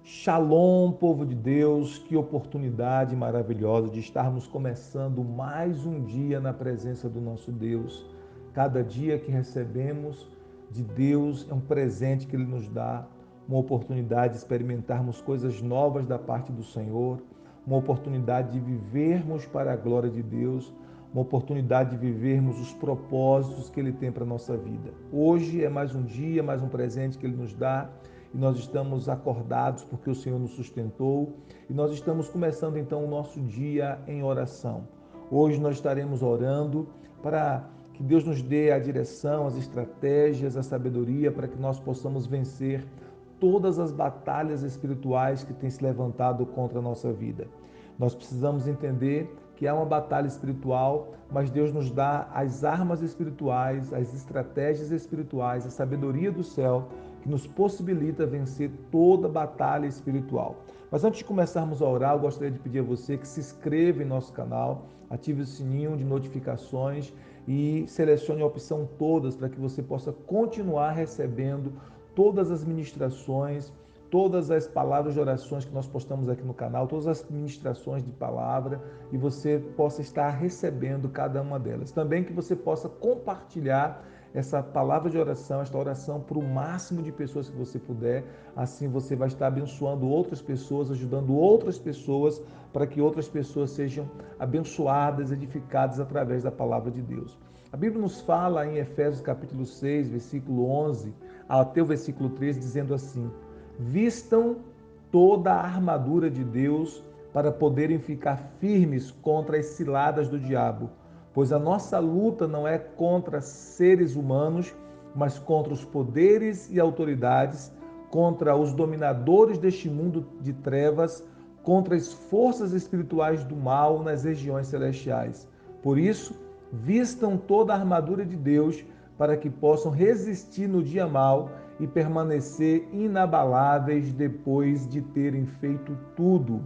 Shalom, povo de Deus, que oportunidade maravilhosa de estarmos começando mais um dia na presença do nosso Deus. Cada dia que recebemos de Deus é um presente que Ele nos dá, uma oportunidade de experimentarmos coisas novas da parte do Senhor, uma oportunidade de vivermos para a glória de Deus, uma oportunidade de vivermos os propósitos que Ele tem para a nossa vida. Hoje é mais um dia, mais um presente que Ele nos dá e nós estamos acordados porque o Senhor nos sustentou e nós estamos começando então o nosso dia em oração. Hoje nós estaremos orando para que Deus nos dê a direção, as estratégias, a sabedoria para que nós possamos vencer todas as batalhas espirituais que têm se levantado contra a nossa vida. Nós precisamos entender que há uma batalha espiritual, mas Deus nos dá as armas espirituais, as estratégias espirituais, a sabedoria do céu que nos possibilita vencer toda batalha espiritual. Mas antes de começarmos a orar, eu gostaria de pedir a você que se inscreva em nosso canal, ative o sininho de notificações e selecione a opção todas para que você possa continuar recebendo todas as ministrações, todas as palavras de orações que nós postamos aqui no canal, todas as ministrações de palavra e você possa estar recebendo cada uma delas. Também que você possa compartilhar essa palavra de oração, esta oração para o máximo de pessoas que você puder. Assim você vai estar abençoando outras pessoas, ajudando outras pessoas para que outras pessoas sejam abençoadas, edificadas através da palavra de Deus. A Bíblia nos fala em Efésios capítulo 6, versículo 11 até o versículo 13, dizendo assim: vistam toda a armadura de Deus para poderem ficar firmes contra as ciladas do diabo, pois a nossa luta não é contra seres humanos, mas contra os poderes e autoridades, contra os dominadores deste mundo de trevas, contra as forças espirituais do mal nas regiões celestiais. Por isso, vistam toda a armadura de Deus para que possam resistir no dia mau e permanecer inabaláveis depois de terem feito tudo.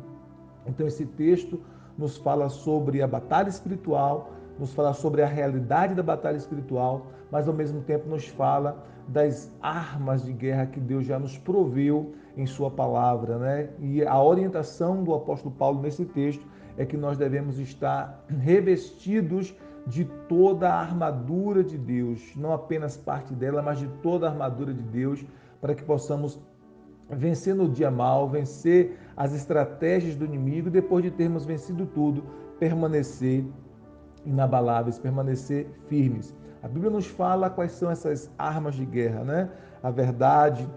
Então, esse texto nos fala sobre a batalha espiritual, nos fala sobre a realidade da batalha espiritual, mas ao mesmo tempo nos fala das armas de guerra que Deus já nos proveu em Sua palavra, né? E a orientação do apóstolo Paulo nesse texto é que nós devemos estar revestidos de toda a armadura de Deus, não apenas parte dela, mas de toda a armadura de Deus, para que possamos vencer no dia mal, vencer as estratégias do inimigo, e depois de termos vencido tudo, permanecer inabaláveis, permanecer firmes. A Bíblia nos fala quais são essas armas de guerra, né? A verdade,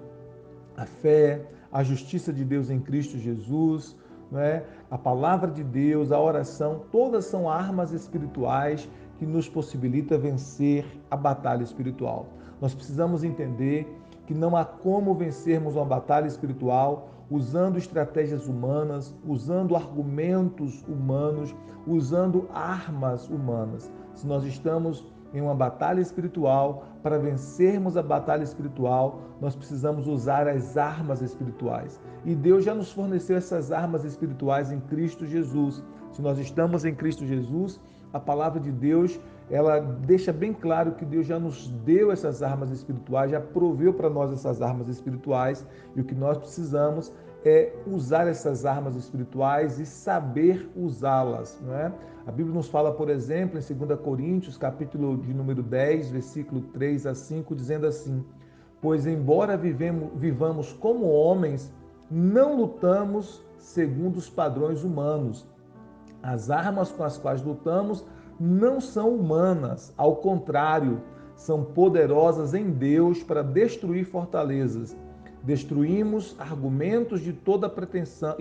a fé, a justiça de Deus em Cristo Jesus, né? A palavra de Deus, a oração, todas são armas espirituais que nos possibilita vencer a batalha espiritual. Nós precisamos entender que não há como vencermos uma batalha espiritual usando estratégias humanas, usando argumentos humanos, usando armas humanas. Se nós estamos em uma batalha espiritual, para vencermos a batalha espiritual, nós precisamos usar as armas espirituais. E Deus já nos forneceu essas armas espirituais em Cristo Jesus. Se nós estamos em Cristo Jesus, a palavra de Deus, ela deixa bem claro que Deus já nos deu essas armas espirituais, já proveu para nós essas armas espirituais, e o que nós precisamos é usar essas armas espirituais e saber usá-las, não é? A Bíblia nos fala, por exemplo, em 2 Coríntios, capítulo de número 10, versículo 3 a 5, dizendo assim: pois embora vivamos como homens, não lutamos segundo os padrões humanos. As armas com as quais lutamos não são humanas, ao contrário, são poderosas em Deus para destruir fortalezas. Destruímos argumentos de toda pretensão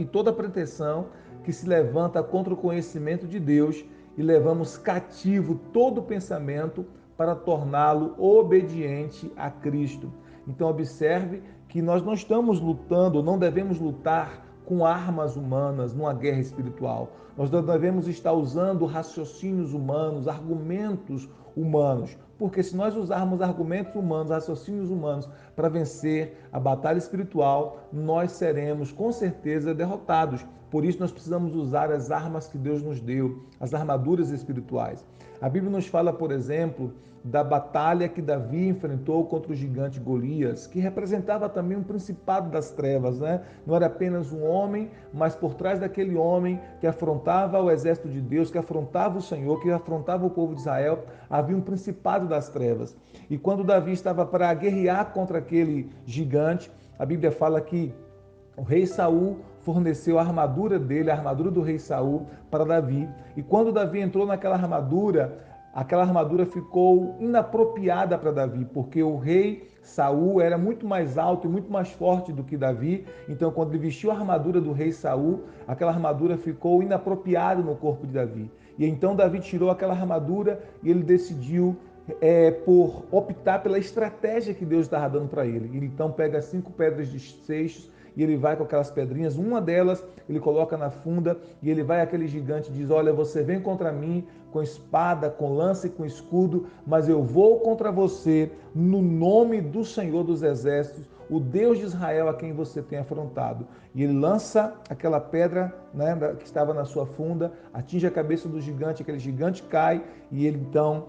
que se levanta contra o conhecimento de Deus e levamos cativo todo pensamento para torná-lo obediente a Cristo. Então observe que nós não estamos lutando, não devemos lutar com armas humanas numa guerra espiritual. Nós não devemos estar usando raciocínios humanos, argumentos humanos, porque se nós usarmos argumentos humanos, raciocínios humanos para vencer a batalha espiritual, nós seremos com certeza derrotados, Por isso nós precisamos usar as armas que Deus nos deu, as armaduras espirituais. A Bíblia nos fala, por exemplo, da batalha que Davi enfrentou contra o gigante Golias, que representava também um principado das trevas, né? Não era apenas um homem, mas por trás daquele homem que afrontava o exército de Deus, que afrontava o Senhor, que afrontava o povo de Israel, havia um principado das trevas. E quando Davi estava para guerrear contra aquele gigante, a Bíblia fala que o rei Saul forneceu a armadura dele, a armadura do rei Saul, para Davi. E quando Davi entrou naquela armadura, aquela armadura ficou inapropriada para Davi, porque o rei Saul era muito mais alto e muito mais forte do que Davi. Então, quando ele vestiu a armadura do rei Saul, aquela armadura ficou inapropriada no corpo de Davi. E então Davi tirou aquela armadura e ele decidiu por optar pela estratégia que Deus estava dando para ele. Ele então pega 5 pedras de seixos e ele vai com aquelas pedrinhas, uma delas ele coloca na funda e ele vai àquele gigante e diz: olha, você vem contra mim com espada, com lança e com escudo, mas eu vou contra você no nome do Senhor dos Exércitos, o Deus de Israel a quem você tem afrontado. E ele lança aquela pedra, né, que estava na sua funda, atinge a cabeça do gigante, aquele gigante cai e ele então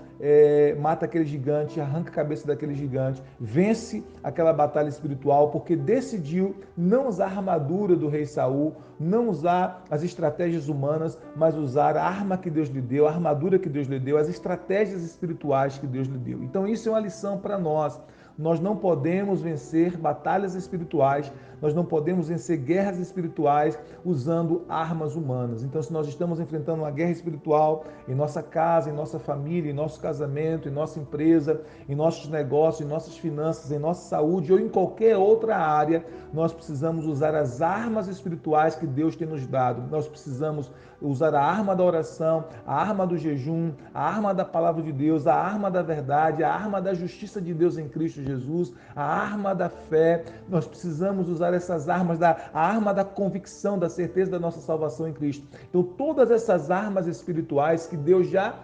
mata aquele gigante, arranca a cabeça daquele gigante, vence aquela batalha espiritual porque decidiu não usar a armadura do rei Saul, não usar as estratégias humanas, mas usar a arma que Deus lhe deu, a armadura que Deus lhe deu, as estratégias espirituais que Deus lhe deu. Então isso é uma lição para nós. Nós não podemos vencer batalhas espirituais, nós não podemos vencer guerras espirituais usando armas humanas. Então, se nós estamos enfrentando uma guerra espiritual em nossa casa, em nossa família, em nosso casamento, em nossa empresa, em nossos negócios, em nossas finanças, em nossa saúde ou em qualquer outra área, nós precisamos usar as armas espirituais que Deus tem nos dado. Nós precisamos usar a arma da oração, a arma do jejum, a arma da palavra de Deus, a arma da verdade, a arma da justiça de Deus em Cristo Jesus, a arma da fé. Nós precisamos usar essas armas, a arma da convicção, da certeza da nossa salvação em Cristo. Então, todas essas armas espirituais que Deus já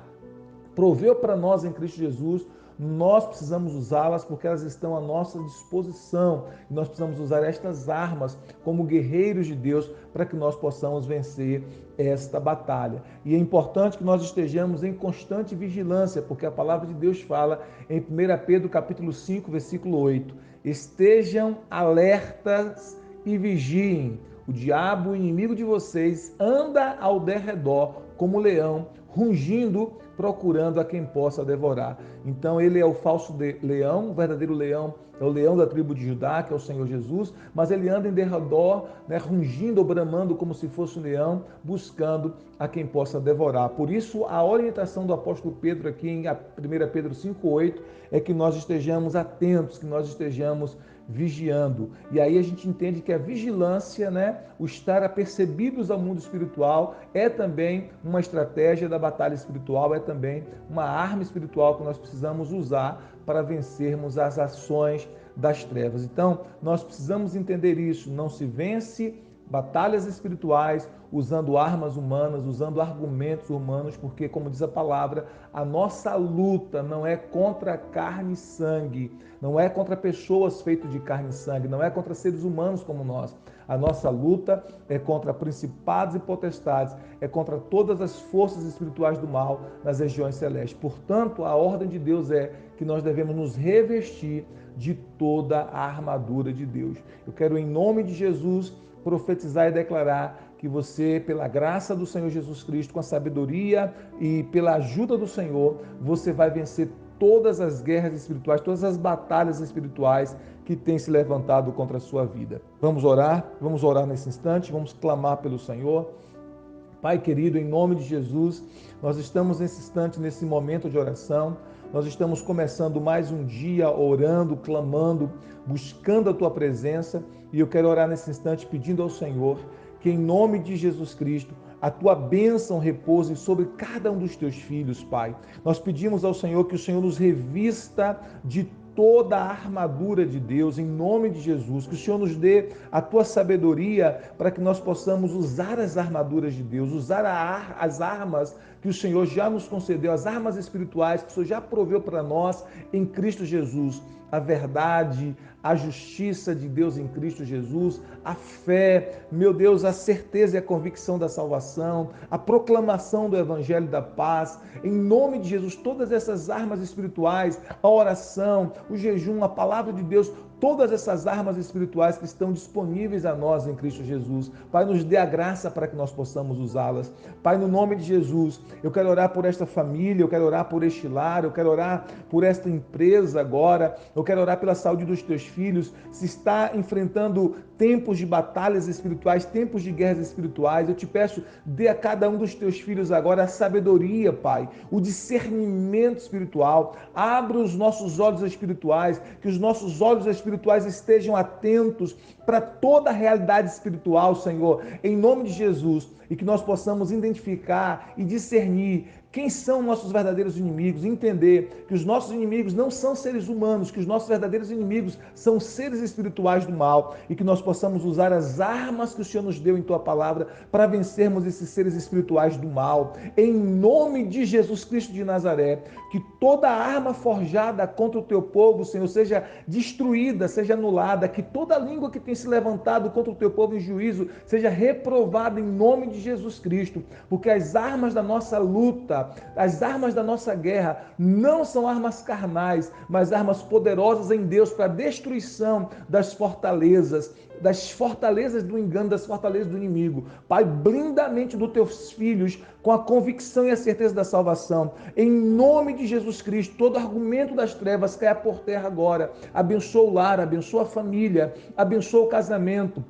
proveu para nós em Cristo Jesus, nós precisamos usá-las porque elas estão à nossa disposição. E nós precisamos usar estas armas como guerreiros de Deus para que nós possamos vencer esta batalha. E é importante que nós estejamos em constante vigilância, porque a palavra de Deus fala em 1 Pedro capítulo 5, versículo 8: estejam alertas e vigiem. O diabo, inimigo de vocês, anda ao derredor como leão, rugindo, procurando a quem possa devorar. Então ele é o falso leão, o verdadeiro leão é o leão da tribo de Judá, que é o Senhor Jesus, mas ele anda em derredor, né, rugindo ou bramando como se fosse um leão, buscando a quem possa devorar. Por isso, a orientação do apóstolo Pedro aqui em 1 Pedro 5,8 é que nós estejamos atentos, que nós estejamos vigiando. E aí a gente entende que a vigilância, né, o estar apercebidos ao mundo espiritual, é também uma estratégia da batalha espiritual, é também uma arma espiritual que nós precisamos usar para vencermos as ações das trevas. Então, nós precisamos entender isso. Não se vence batalhas espirituais usando armas humanas, usando argumentos humanos, porque, como diz a palavra, a nossa luta não é contra carne e sangue, não é contra pessoas feitas de carne e sangue, não é contra seres humanos como nós. A nossa luta é contra principados e potestades, é contra todas as forças espirituais do mal nas regiões celestes. Portanto, a ordem de Deus é que nós devemos nos revestir de toda a armadura de Deus. Eu quero, em nome de Jesus, profetizar e declarar que você, pela graça do Senhor Jesus Cristo, com a sabedoria e pela ajuda do Senhor, você vai vencer todas as guerras espirituais, todas as batalhas espirituais que têm se levantado contra a sua vida. Vamos orar nesse instante, vamos clamar pelo Senhor. Pai querido, em nome de Jesus, nós estamos nesse instante, nesse momento de oração, nós estamos começando mais um dia orando, clamando, buscando a Tua presença, e eu quero orar nesse instante pedindo ao Senhor que, em nome de Jesus Cristo, a Tua bênção repouse sobre cada um dos Teus filhos, Pai. Nós pedimos ao Senhor que o Senhor nos revista de toda a armadura de Deus, em nome de Jesus, que o Senhor nos dê a Tua sabedoria para que nós possamos usar as armaduras de Deus, usar as armas que o Senhor já nos concedeu, as armas espirituais que o Senhor já proveu para nós em Cristo Jesus. a verdade, a justiça de Deus em Cristo Jesus, a fé, meu Deus, a certeza e a convicção da salvação, a proclamação do evangelho da paz, em nome de Jesus, todas essas armas espirituais, a oração, o jejum, a palavra de Deus, todas essas armas espirituais que estão disponíveis a nós em Cristo Jesus. Pai, nos dê a graça para que nós possamos usá-las. Pai, no nome de Jesus, eu quero orar por esta família, eu quero orar por este lar, eu quero orar por esta empresa agora, eu quero orar pela saúde dos teus filhos. Se está enfrentando tempos de batalhas espirituais, tempos de guerras espirituais, eu te peço, dê a cada um dos teus filhos agora a sabedoria, Pai, o discernimento espiritual. Abra os nossos olhos espirituais, que os nossos olhos espirituais estejam atentos para toda a realidade espiritual, Senhor, em nome de Jesus, e que nós possamos identificar e discernir quem são nossos verdadeiros inimigos, entender que os nossos inimigos não são seres humanos, que os nossos verdadeiros inimigos são seres espirituais do mal, e que nós possamos usar as armas que o Senhor nos deu em Tua palavra para vencermos esses seres espirituais do mal. Em nome de Jesus Cristo de Nazaré, que toda arma forjada contra o Teu povo, Senhor, seja destruída, seja anulada, que toda língua que tem se levantado contra o Teu povo em juízo seja reprovada em nome de Jesus Cristo, porque as armas da nossa luta, as armas da nossa guerra não são armas carnais, mas armas poderosas em Deus para a destruição das fortalezas do engano, das fortalezas do inimigo. Pai, blinda a mente dos teus filhos com a convicção e a certeza da salvação. Em nome de Jesus Cristo, todo argumento das trevas caia por terra agora. Abençoa o lar, abençoa a família, abençoa o casamento.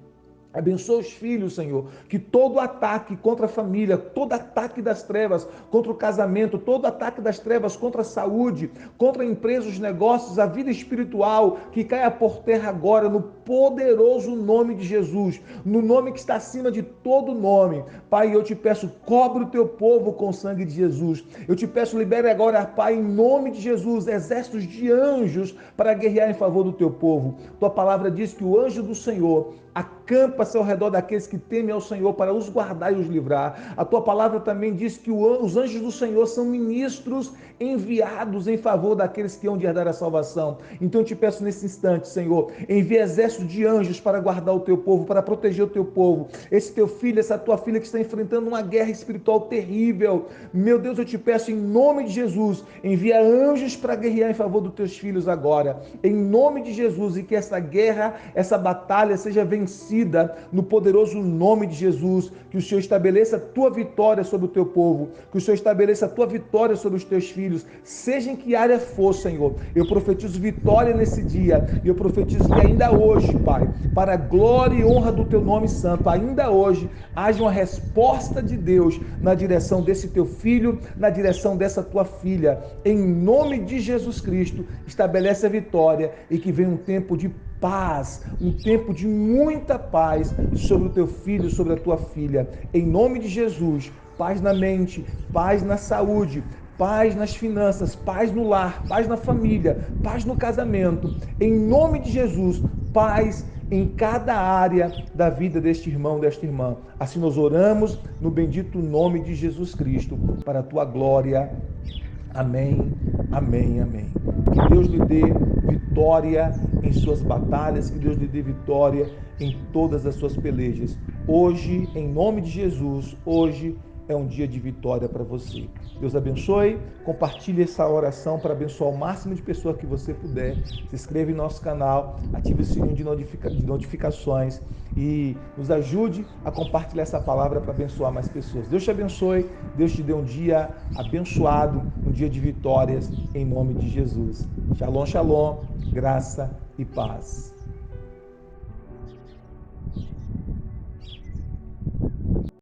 Abençoa os filhos, Senhor, que todo ataque contra a família, todo ataque das trevas contra o casamento, todo ataque das trevas contra a saúde, contra a empresa, os negócios, a vida espiritual, que caia por terra agora, no poderoso nome de Jesus, no nome que está acima de todo nome. Pai, eu te peço, cobre o teu povo com o sangue de Jesus. Eu te peço, libere agora, Pai, em nome de Jesus, exércitos de anjos para guerrear em favor do teu povo. Tua palavra diz que o anjo do Senhor acampa-se ao redor daqueles que temem ao Senhor para os guardar e os livrar. A tua palavra também diz que os anjos do Senhor são ministros enviados em favor daqueles que hão de herdar a salvação. Então eu te peço nesse instante, Senhor, envia exército de anjos para guardar o teu povo, para proteger o teu povo. Esse teu filho, essa tua filha que está enfrentando uma guerra espiritual terrível. Meu Deus, eu te peço em nome de Jesus, envia anjos para guerrear em favor dos teus filhos agora. Em nome de Jesus, e que essa guerra, essa batalha seja vencida no poderoso nome de Jesus. Que o Senhor estabeleça a tua vitória sobre o teu povo, que o Senhor estabeleça a tua vitória sobre os teus filhos, seja em que área for, Senhor. Eu profetizo vitória nesse dia, e eu profetizo que ainda hoje, Pai, para a glória e honra do teu nome santo, ainda hoje haja uma resposta de Deus na direção desse teu filho, na direção dessa tua filha. Em nome de Jesus Cristo, estabelece a vitória, e que venha um tempo de paz, um tempo de muita paz sobre o teu filho, sobre a tua filha. Em nome de Jesus, paz na mente, paz na saúde, paz nas finanças, paz no lar, paz na família, paz no casamento. Em nome de Jesus, paz em cada área da vida deste irmão, desta irmã. Assim nós oramos no bendito nome de Jesus Cristo, para a tua glória. Amém, amém, amém. Que Deus lhe dê vitória em suas batalhas, que Deus lhe dê vitória em todas as suas pelejas. Hoje, em nome de Jesus, hoje é um dia de vitória para você. Deus abençoe, compartilhe essa oração para abençoar o máximo de pessoas que você puder. Se inscreva em nosso canal, ative o sininho de notificações e nos ajude a compartilhar essa palavra para abençoar mais pessoas. Deus te abençoe, Deus te dê um dia abençoado, um dia de vitórias, em nome de Jesus. Shalom, shalom, graça e paz.